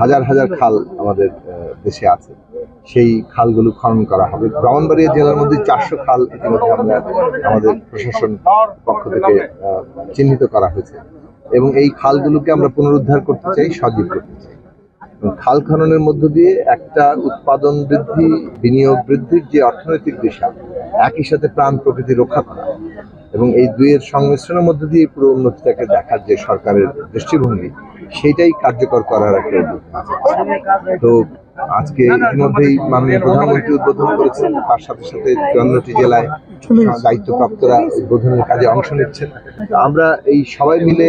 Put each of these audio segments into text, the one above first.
হাজার হাজার খাল আমাদের দেশে আছে, সেই খালগুলো খনন করা হবে। ব্রাহ্মণবাড়িয়া জেলার মধ্যে 400 খাল ইতিমধ্যে আমরা আমাদের প্রশাসন পক্ষ থেকে চিহ্নিত করা হয়েছে এবং এই খালগুলোকে আমরা পুনরুদ্ধার করতে চাই, সজীব করতে চাই। খাল খননের মধ্য দিয়ে একটা উৎপাদন বৃদ্ধি, বিনিয়োগ বৃদ্ধির যে অর্থনৈতিক দিশা, একই সাথে প্রাণ প্রকৃতি রক্ষা করা এবং এই দুইয়ের সংমিশ্রণের মধ্য দিয়ে পুরো উন্নতিটাকে দেখার যে সরকারের দৃষ্টিভঙ্গি, সেটাই কার্যকর করার একটা উদ্যোগ। তো আজকে ইতিমধ্যেই মাননীয় প্রধানমন্ত্রী উদ্বোধন করেছেন, তার সাথে সাথে 54টি জেলায় দায়িত্বপ্রাপ্তরা উদ্বোধনের কাজে অংশ নিচ্ছেন। আমরা এই সবাই মিলে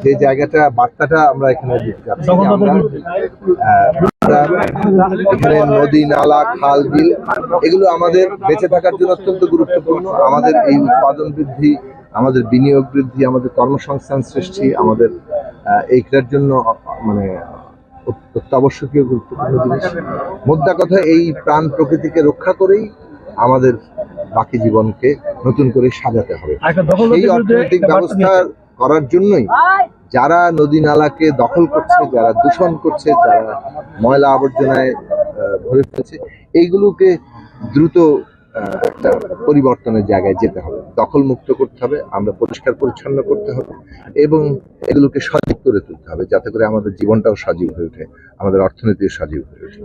যে জায়গাটা বার্তাটা আমরা এখানে দিতে চাচ্ছি, এখানে নদী, নালা, খাল, বিল এগুলো আমাদের বেঁচে থাকার জন্য অত্যন্ত গুরুত্বপূর্ণ। আমাদের এই উৎপাদন বৃদ্ধি, আমাদের বিনিয়োগ বৃদ্ধি, আমাদের কর্মসংস্থান সৃষ্টি, আমাদের এইটার জন্য মানে অত্যাবশ্যকীয় গুরুত্বপূর্ণ জিনিস। মোদ্দা কথা, এই প্রাণ প্রকৃতিকে রক্ষা করেই আমাদের বাকি জীবনকে নতুন করে সাজাতে হবে। এই অর্থনৈতিক ব্যবস্থা করার জন্যই যারা নদী নালাকে দখল করছে, যারা দূষণ করছে, যারা ময়লা আবর্জনায় ভরে ফেলছে, এইগুলোকে দ্রুত একটা পরিবর্তনের জায়গায় যেতে হবে, দখল মুক্ত করতে হবে, আমরা পরিষ্কার পরিচ্ছন্ন করতে হবে এবং এগুলোকে সজীব করে তুলতে হবে, যাতে করে আমাদের জীবনটাও সজীব হয়ে ওঠে, আমাদের অর্থনীতিও সজীব হয়ে ওঠে।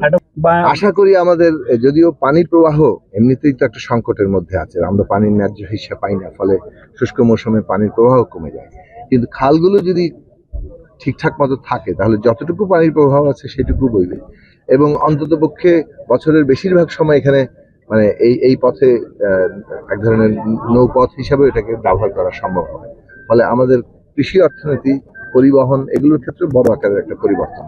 আশা করি আমাদের, যদিও পানির প্রবাহ এমনিতেই তো একটা সংকটের মধ্যে আছে, আমরা পানির ন্যায্য হিস্সা পাই না, ফলে শুষ্ক মৌসুমে পানির প্রবাহ কমে যায়, কিন্তু খালগুলো যদি ঠিকঠাক মতো থাকে তাহলে যতটুকু পানির প্রবাহ আছে সেটুকু বইবে এবং অন্ততপক্ষে বছরের বেশিরভাগ সময় এখানে মানে এই পথে এক ধরনের নৌপথ হিসাবে এটাকে ব্যবহার করা সম্ভব হবে। ফলে আমাদের কৃষি অর্থনীতি, পরিবহন এগুলোর ক্ষেত্রে বড় আকারের একটা পরিবর্তন।